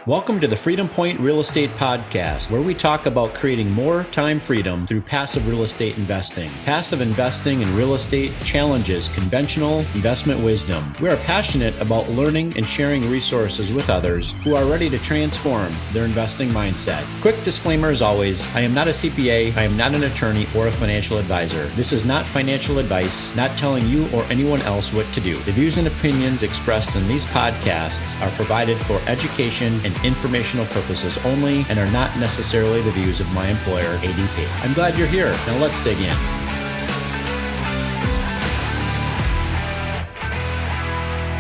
Welcome to the Freedom Point Real Estate Podcast, where we talk about creating more time freedom through passive real estate investing. Passive investing in real estate challenges conventional investment wisdom. We are passionate about learning and sharing resources with others who are ready to transform their investing mindset. Quick disclaimer as always, I am not a CPA, I am not an attorney or a financial advisor. This is not financial advice, not telling you or anyone else what to do. The views and opinions expressed in these podcasts are provided for education and informational purposes only and are not necessarily the views of my employer, ADP. I'm glad you're here. Now let's dig in.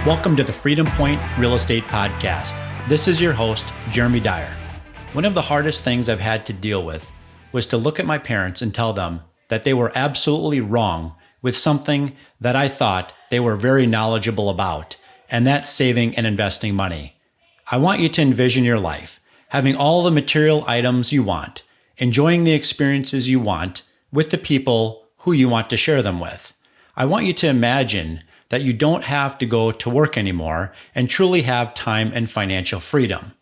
Welcome to the Freedom Point Real Estate Podcast. This is your host, Jeremy Dyer. One of the hardest things I've had to deal with was to look at my parents and tell them that they were absolutely wrong with something that I thought they were very knowledgeable about, and that's saving and investing money. I want you to envision your life, having all the material items you want, enjoying the experiences you want with the people who you want to share them with. I want you to imagine that you don't have to go to work anymore and truly have time and financial freedom.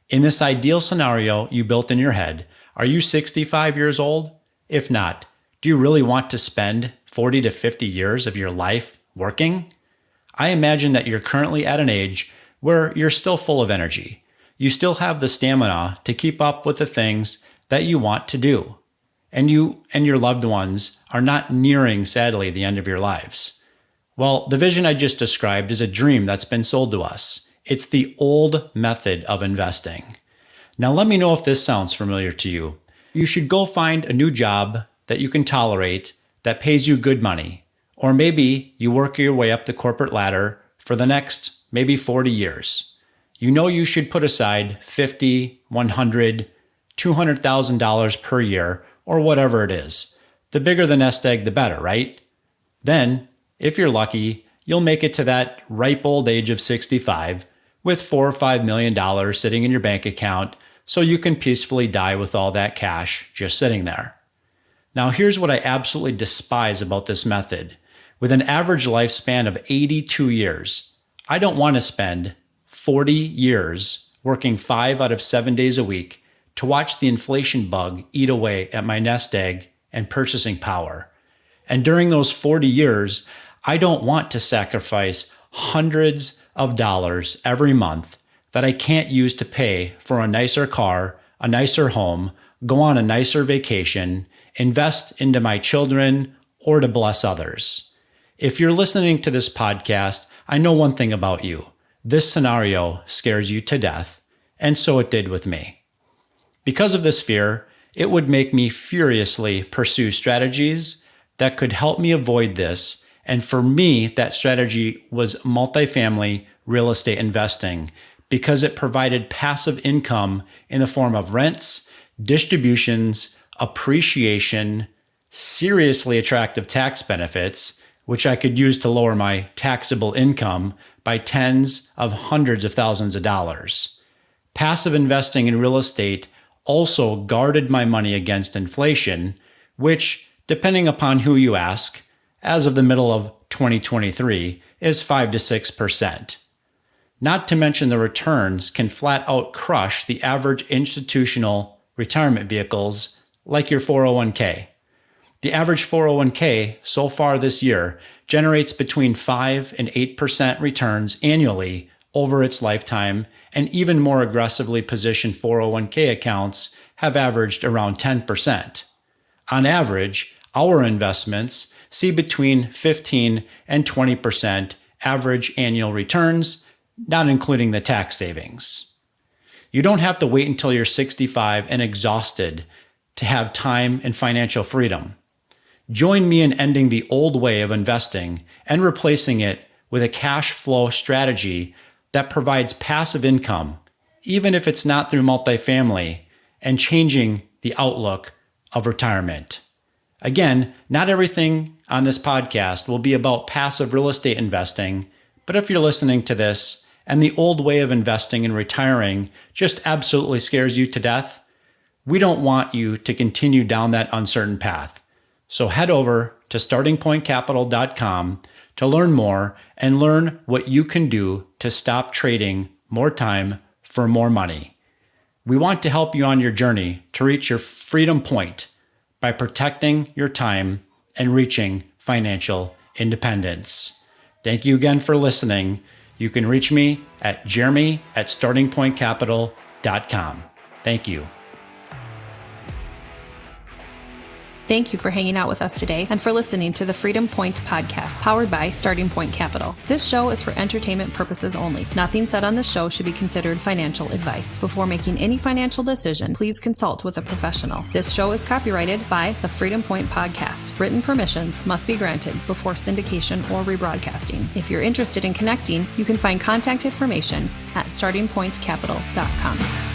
In this ideal scenario you built in your head, are you 65 years old? If not, do you really want to spend 40 to 50 years of your life working? I imagine that you're currently at an age where you're still full of energy. You still have the stamina to keep up with the things that you want to do. And you and your loved ones are not nearing, sadly, the end of your lives. Well, the vision I just described is a dream that's been sold to us. It's the old method of investing. Now, let me know if this sounds familiar to you. You should go find a new job that you can tolerate that pays you good money. Or maybe you work your way up the corporate ladder for the next maybe 40 years. You know you should put aside $50, $100, $200,000 per year, or whatever it is. The bigger the nest egg, the better, right? Then, if you're lucky, you'll make it to that ripe old age of 65 with $4 or $5 million sitting in your bank account so you can peacefully die with all that cash just sitting there. Now, here's what I absolutely despise about this method. With an average lifespan of 82 years, I don't want to spend 40 years working 5 out of 7 days a week to watch the inflation bug eat away at my nest egg and purchasing power. And during those 40 years, I don't want to sacrifice hundreds of dollars every month that I can't use to pay for a nicer car, a nicer home, go on a nicer vacation, invest into my children, or to bless others. If you're listening to this podcast, I know one thing about you. This scenario scares you to death, and so it did with me. Because of this fear, it would make me furiously pursue strategies that could help me avoid this, and for me, that strategy was multifamily real estate investing because it provided passive income in the form of rents, distributions, appreciation, seriously attractive tax benefits, which I could use to lower my taxable income by tens of hundreds of thousands of dollars. Passive investing in real estate also guarded my money against inflation, which, depending upon who you ask, as of the middle of 2023, is 5 to 6%. Not to mention the returns can flat out crush the average institutional retirement vehicles like your 401k. The average 401k so far this year generates between 5 and 8% returns annually over its lifetime, and even more aggressively positioned 401k accounts have averaged around 10%. On average, our investments see between 15 and 20% average annual returns, not including the tax savings. You don't have to wait until you're 65 and exhausted to have time and financial freedom. Join me in ending the old way of investing and replacing it with a cash flow strategy that provides passive income, even if it's not through multifamily, and changing the outlook of retirement. Again, not everything on this podcast will be about passive real estate investing, but if you're listening to this and the old way of investing and retiring just absolutely scares you to death, we don't want you to continue down that uncertain path. So head over to startingpointcapital.com to learn more and learn what you can do to stop trading more time for more money. We want to help you on your journey to reach your freedom point by protecting your time and reaching financial independence. Thank you again for listening. You can reach me at jeremy@startingpointcapital.com. Thank you. Thank you for hanging out with us today and for listening to the Freedom Point podcast, powered by Starting Point Capital. This show is for entertainment purposes only. Nothing said on this show should be considered financial advice. Before making any financial decision, please consult with a professional. This show is copyrighted by the Freedom Point podcast. Written permissions must be granted before syndication or rebroadcasting. If you're interested in connecting, you can find contact information at startingpointcapital.com.